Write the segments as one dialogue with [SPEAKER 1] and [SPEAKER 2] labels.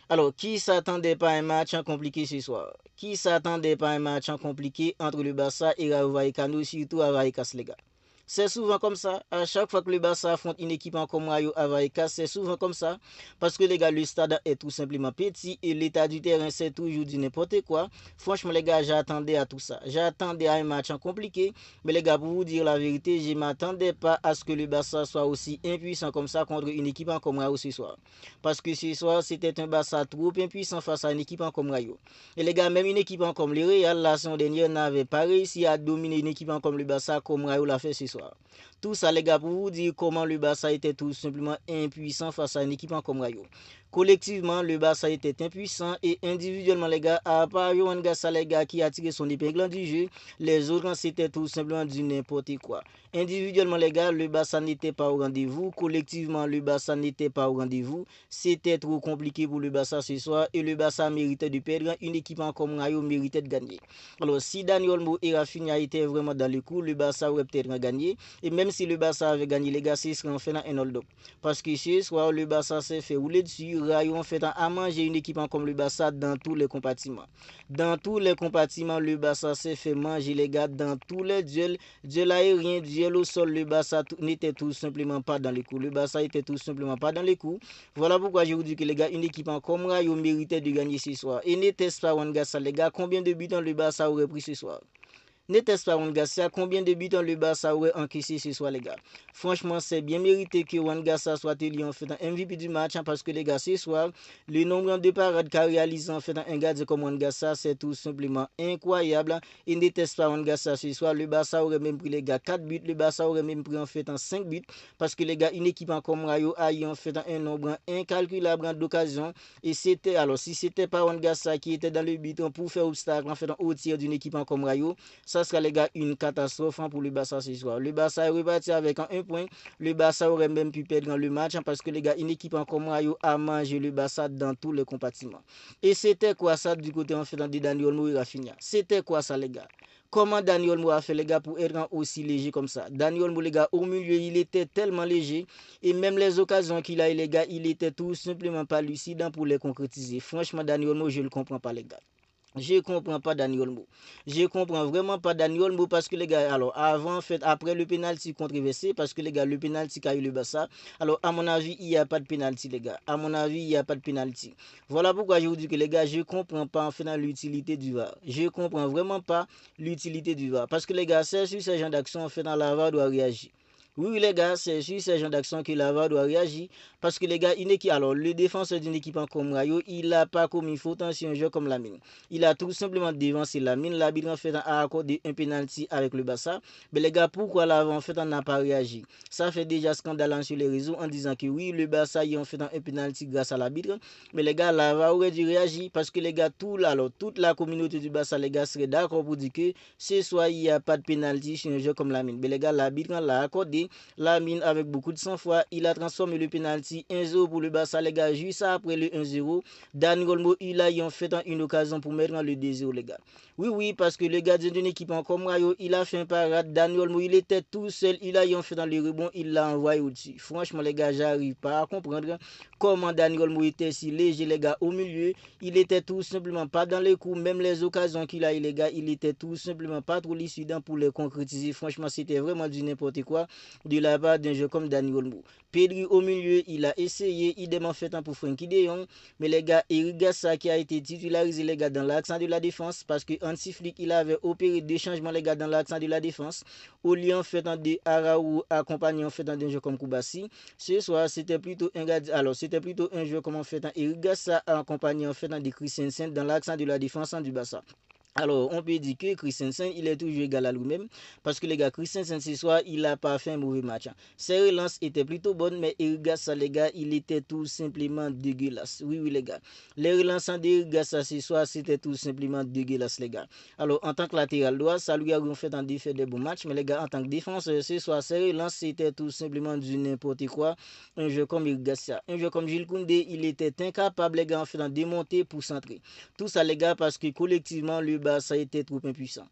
[SPEAKER 1] Alors, qui s'attendait pas à un match compliqué ce soir? Qui s'attendait pas à un match compliqué entre le Barça et Rayo Vallecano, surtout à Vallecas, les gars? C'est souvent comme ça. À chaque fois que le Barça affronte une équipe en comme Rayo à Vallecas, c'est souvent comme ça. Parce que les gars, le stade est tout simplement petit et l'état du terrain, c'est toujours du n'importe quoi. Franchement, les gars, j'attendais à tout ça. J'attendais à un match compliqué. Mais les gars, pour vous dire la vérité, je ne m'attendais pas à ce que le Barça soit aussi impuissant comme ça contre une équipe en comme Rayo ce soir. Parce que ce soir, c'était un Barça trop impuissant face à une équipe en comme Rayo. Et les gars, même une équipe en comme le Real, la saison dernière, n'avait pas réussi à dominer une équipe en comme le Barça comme Rayo l'a fait ce soir. Tout ça, les gars, pour vous dire comment le Barça était tout simplement impuissant face à une équipe en comme Rayo. Collectivement, le Barça était impuissant et individuellement, les gars, à part Yohan Gassa, les gars, qui a tiré son épingle du jeu, les autres, c'était tout simplement du n'importe quoi. Individuellement, les gars, le Barça n'était pas au rendez-vous. Collectivement, le Barça n'était pas au rendez-vous. C'était trop compliqué pour le Barça ce soir et le Barça méritait de perdre. Une équipe en comme Rayo méritait de gagner. Alors, si Dani Olmo et Rafinha étaient vraiment dans le coup, le Barça aurait peut-être gagné. Et même si le Barça avait gagné, les gars, ce serait en fait un hold-up. Parce que ce soir, le Barça s'est fait rouler dessus. Rayo en fait à manger une équipe comme le Barça dans tous les compartiments. Dans tous les compartiments, le Barça s'est fait manger, les gars, dans tous les duels. Duel aérien, duel au sol, le Barça n'était tout simplement pas dans les coups. Le Barça était tout simplement pas dans les coups. Voilà pourquoi je vous dis que les gars, une équipe en comme Rayo méritait de gagner ce soir. Et n'était-ce pas Wangassa, les gars, combien de buts le Barça aurait pris ce soir? N'était-ce pas Wangassa? Combien de buts le Barça aurait encaissé ce soir, les gars? Franchement, c'est bien mérité que Wangassa soit élu en fait un MVP du match parce que les gars, ce soir, le nombre de parades qu'a réalisé en fait un gardien comme Wangassa, c'est tout simplement incroyable. Et n'était-ce pas Wangassa ce soir? Le Barça aurait même pris les gars 4 buts. Le Barça aurait même pris en fait un 5 buts parce que les gars, une équipe comme Rayo a eu en fait un nombre incalculable d'occasions. Et c'était alors, si c'était pas Wangassa qui était dans le but pour faire obstacle en fait au tir d'une équipe comme Rayo, ça sera les gars une catastrophe pour le Barça ce soir. Le Barça est reparti avec un point. Le Barça aurait même pu perdre dans le match parce que les gars, une équipe comme Rayo a mangé le Barça dans tous les compartiments. Et c'était quoi ça du côté en fait de Dani Olmo et Rafinha? C'était quoi ça les gars? Comment Dani Olmo a fait les gars pour être aussi léger comme ça? Dani Olmo les gars, au milieu, il était tellement léger et même les occasions qu'il a eu les gars, il était tout simplement pas lucide pour les concrétiser. Franchement, Dani Olmo, je le comprends pas les gars. Je comprends pas Dani Olmo. Je comprends vraiment pas Dani Olmo parce que les gars, alors avant, en fait, après le penalty controversé, parce que les gars, le penalty qu'a eu le Barça, alors à mon avis, il n'y a pas de penalty, les gars. À mon avis, il n'y a pas de penalty. Voilà pourquoi je vous dis que les gars, je comprends pas en fait l'utilité du VAR. Je comprends vraiment pas l'utilité du VAR. Parce que les gars, c'est sur ce genre d'action, en fait, dans la VAR doit réagir. Oui, les gars, c'est sur ces genre d'action que la VAR doit réagir. Parce que les gars, alors, le défenseur d'une équipe comme Rayo, il n'a pas commis faute sur un jeu comme la mine. Il a tout simplement dévancé la mine. L'arbitre en fait a accordé un penalty avec le Barça. Mais les gars, pourquoi là en fait on n'a pas réagi? Ça fait déjà scandale sur les réseaux en disant que oui, le Barça y a en fait un penalty grâce à l'arbitre. Mais les gars, là aurait dû réagir parce que les gars, toute la communauté du Barça, les gars, seraient d'accord pour dire que ce soir il n'y a pas de penalty sur un jeu comme la mine. Mais les gars, l'arbitre l'a accordé. La mine avec beaucoup de sang-froid, il a transformé le penalty 1-0 pour le Barça, les gars. Juste après le 1-0, Dani Olmo, il a en fait une occasion pour mettre le 2-0, les gars. Oui, oui, parce que le gardien d'une équipe comme Rayo, il a fait un parade. Dani Olmo, il était tout seul. Il a en fait dans le rebond, il l'a envoyé au-dessus. Franchement, les gars, j'arrive pas à comprendre comment Dani Olmo était si léger, les gars, au milieu. Il était tout simplement pas dans les coups. Même les occasions qu'il a eu, les gars, il était tout simplement pas trop lucide pour les concrétiser. Franchement, c'était vraiment du n'importe quoi de la part d'un jeu comme Dani Olmo. Pedri au milieu, il a essayé, idem en fait pour Frenkie de Jong, mais les gars, Eric Gassa qui a été titularisé les gars dans l'accent de la défense parce que Hansi Flick il avait opéré des changements les gars dans l'accent de la défense au lieu en fait de Araou accompagné en fait d'un jeu comme Koubassi. Ce soir c'était plutôt un gars, alors c'était plutôt un jeu comme en fait Eric Gassa accompagné en fait de Christensen dans l'accent de la défense du Barça. Alors, on peut dire que Christensen, il est toujours égal à lui-même. Parce que les gars, Christensen, ce soir, il n'a pas fait un mauvais match. Ses relances étaient plutôt bonnes, mais Irgassa, les gars, il était tout simplement dégueulasse. Oui, oui, les gars. Les relances d'Irgassa ce soir, c'était tout simplement dégueulasse, les gars. Alors, en tant que latéral droit, ça lui a fait en défait des bons matchs. Mais les gars, en tant que défenseur, ce soir, ses relances, c'était tout simplement du n'importe quoi. Un jeu comme Irgassa. Un jeu comme Jules Koundé, il était incapable, les gars, en fait, d'en démonter pour centrer. Tout ça, les gars, parce que collectivement, le Barça était trop impuissant.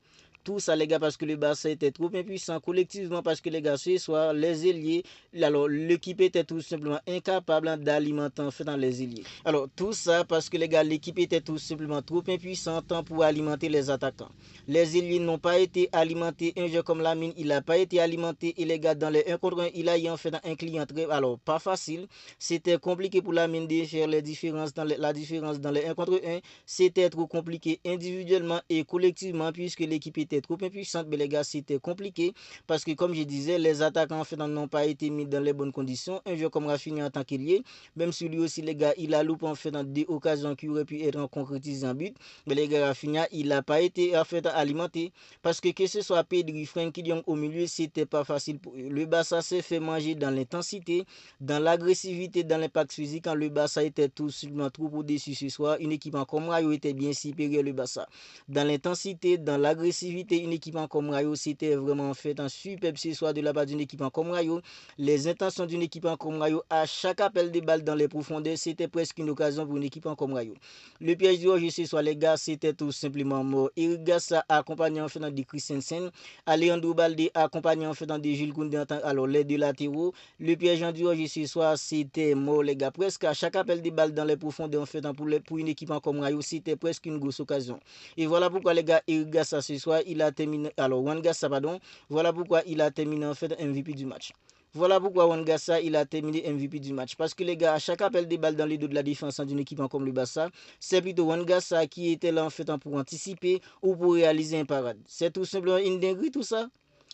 [SPEAKER 1] Tout ça, les gars, parce que le Barça était trop impuissant collectivement, parce que les gars, ce soir, les ailiers, alors l'équipe était tout simplement incapable d'alimenter en fait dans les ailiers. Alors, tout ça parce que les gars, l'équipe était tout simplement trop impuissante pour alimenter les attaquants. Les ailiers n'ont pas été alimentés. Un jeu comme Lamine, il n'a pas été alimenté. Et les gars, dans les 1 contre 1, il a eu en fait un client très, alors pas facile. C'était compliqué pour Lamine de faire la différence dans les 1 contre 1. C'était trop compliqué individuellement et collectivement puisque l'équipe était trop impuissante. Mais les gars, c'était compliqué parce que comme je disais, les attaquants en fait n'ont pas été mis dans les bonnes conditions. Un jeu comme Rafinha en tant qu'ailier, même si lui aussi les gars, il a loupé en fait dans des occasions qui auraient pu être concrétisées en but. Mais les gars, Rafinha, il n'a pas été en fait alimenté parce que ce soit Pedri, Frenkie de Jong au milieu, c'était pas facile pour eux. Le Barça s'est fait manger dans l'intensité, dans l'agressivité, dans l'impact physique. Quand le Barça était tout simplement trop au-dessus ce soir, une équipe comme Rayo était bien supérieure le Barça. Dans l'intensité, dans l'agressivité, une équipe comme Rayo, c'était vraiment en fait un superbe ce soir de la part d'une équipe comme Rayo. Les intentions d'une équipe comme Rayo, à chaque appel de balle dans les profondeurs, c'était presque une occasion pour une équipe comme Rayo. Le piège du hors-jeu ce soir, les gars, c'était tout simplement mort. Eric Garcia accompagné en fait dans des Christensen, Alejandro Balde accompagné en fait dans des Jules Koundé, alors les deux latéraux. Le piège du hors-jeu ce soir, c'était mort, les gars. Presque à chaque appel de balle dans les profondeurs en fait pour une équipe comme Rayo, c'était presque une grosse occasion. Et voilà pourquoi les gars, Eric Garcia ce soir, il a terminé, alors Juan Garcia pardon, voilà pourquoi il a terminé en fait MVP du match. Voilà pourquoi Juan Garcia il a terminé MVP du match. Parce que les gars, à chaque appel des balles dans les dos de la défense d'une équipe comme le Barça, c'est plutôt Juan Garcia qui était là en fait pour anticiper ou pour réaliser un parade. C'est tout simplement une dinguerie tout ça.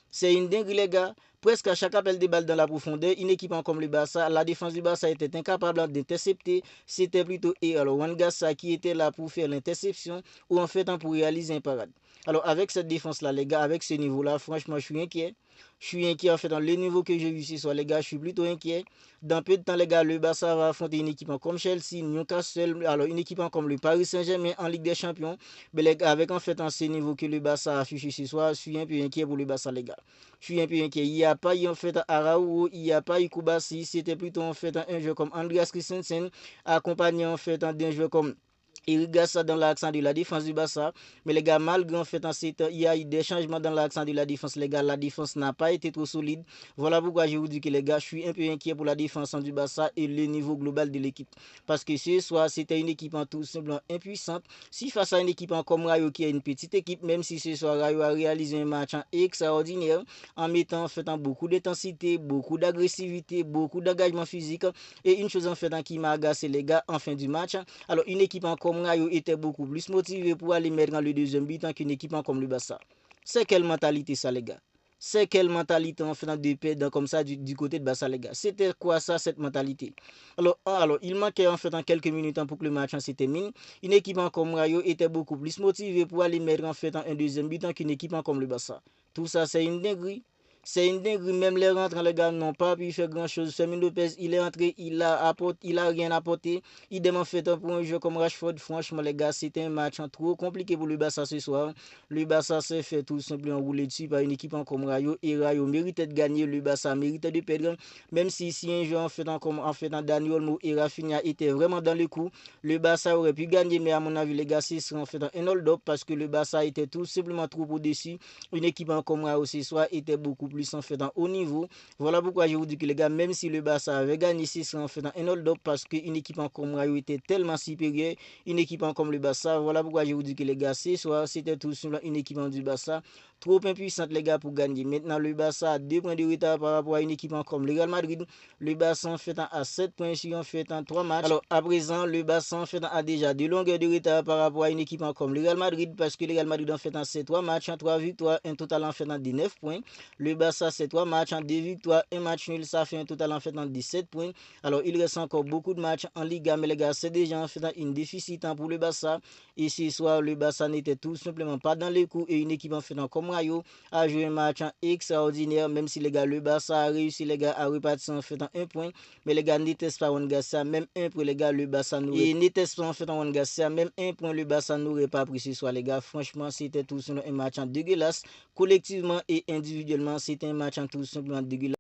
[SPEAKER 1] C'est une dinguerie les gars. Presque à chaque appel des balles dans la profondeur, une équipe comme le Barça, la défense du Barça était incapable d'intercepter. C'était plutôt Juan Garcia qui était là pour faire l'interception ou en fait pour réaliser un parade. Alors avec cette défense-là, les gars, avec ce niveau-là, franchement, je suis inquiet. Je suis inquiet en fait dans le niveau que j'ai vu ce soir, les gars. Je suis plutôt inquiet. Dans peu de temps, les gars, le Barça va affronter une équipe comme Chelsea, Newcastle, alors une équipe comme le Paris Saint-Germain en Ligue des Champions. Mais les gars, avec en fait ce niveau que le Barça a affiché ce soir, je suis un peu inquiet pour le Barça, les gars. Je suis un peu inquiet. Il n'y a pas eu en fait Araújo, il n'y a pas eu Koubassi. C'était plutôt en fait un jeu comme Andreas Christensen, accompagné en fait d'un jeu comme Eric Garcia dans l'accent de la défense du Barça. Mais les gars, malgré en fait, il y a eu des changements dans l'accent de la défense. Les gars, la défense n'a pas été trop solide. Voilà pourquoi je vous dis que les gars, je suis un peu inquiet pour la défense du Barça et le niveau global de l'équipe. Parce que ce soir, c'était une équipe en tout simplement impuissante. Si face à une équipe comme Rayo qui est une petite équipe, même si ce soir Rayo a réalisé un match extraordinaire en mettant en fait beaucoup d'intensité, beaucoup d'agressivité, beaucoup d'engagement physique. Et une chose en fait qui m'a agacé les gars en fin du match. Alors une équipe comme Rayo était beaucoup plus motivée pour aller mettre dans le deuxième but qu'une équipe comme le Barça. C'est quelle mentalité ça les gars? C'est quelle mentalité en faisant de perdre comme ça du côté de Barça les gars? C'était quoi ça cette mentalité? Alors il manquait en fait en quelques minutes pour que le match se termine. Une équipe comme Rayo était beaucoup plus motivée pour aller mettre en fait un deuxième but qu'une équipe comme le Barça. Tout ça c'est une dinguerie. C'est une dinguerie, même les rentrants, les gars, n'ont pas pu faire grand-chose. Fermin Lopez, il est entré, il a rien apporté. Il demande fait pour un jeu comme Rashford. Franchement, les gars, c'était un match trop compliqué pour le Barça ce soir. Le Barça s'est fait tout simplement rouler dessus par une équipe comme Rayo. Et Rayo méritait de gagner, le Barça méritait de perdre. Même si un jeu en fait Dani Olmo et Rafinha étaient vraiment dans le coup, le Barça aurait pu gagner. Mais à mon avis, les gars, c'est en fait un hold-up parce que le Barça était tout simplement trop au-dessus. Une équipe comme Rayo ce soir était beaucoup plus en fait en haut niveau. Voilà pourquoi je vous dis que les gars, même si le Barça avait gagné, c'est en fait un hold-up parce qu'une équipe comme Rayo était tellement supérieure, une équipe comme le Barça. Voilà pourquoi je vous dis que les gars, ce soir, c'était tout simplement une équipe du Barça trop impuissante les gars pour gagner. Maintenant, le Barça a 2 points de retard par rapport à une équipe comme le Real Madrid. Le Barça en fait à 7 points sur en fait en 3 matchs. Alors à présent, le Barça en fait a déjà 2 longueurs de retard par rapport à une équipe comme le Real Madrid parce que le Real Madrid en fait en 3 matchs, en 3 victoires, un total en fait en 19 points. Le Barça c'est 3 matchs en 2 victoires, un match nul, ça fait un total en fait en 17 points. Alors il reste encore beaucoup de matchs en Liga, mais les gars, c'est déjà en fait une déficit pour le Barça. Et ce soir, le Barça n'était tout simplement pas dans les coups et une équipe en fait comme Rayo a joué un match extraordinaire, même si les gars, le Barça a réussi les gars à repartir en fait en 1 point. Mais les gars, n'était pas Juan Garcia, même 1 point les gars, le Barça n'aurait. Et n'était pas en fait Juan Garcia, même 1 point le Barça n'aurait pas pris ce soir les gars. Franchement, c'était tout simplement un match dégueulasse. Collectivement et individuellement, c'était un match tout simplement dégueulasse.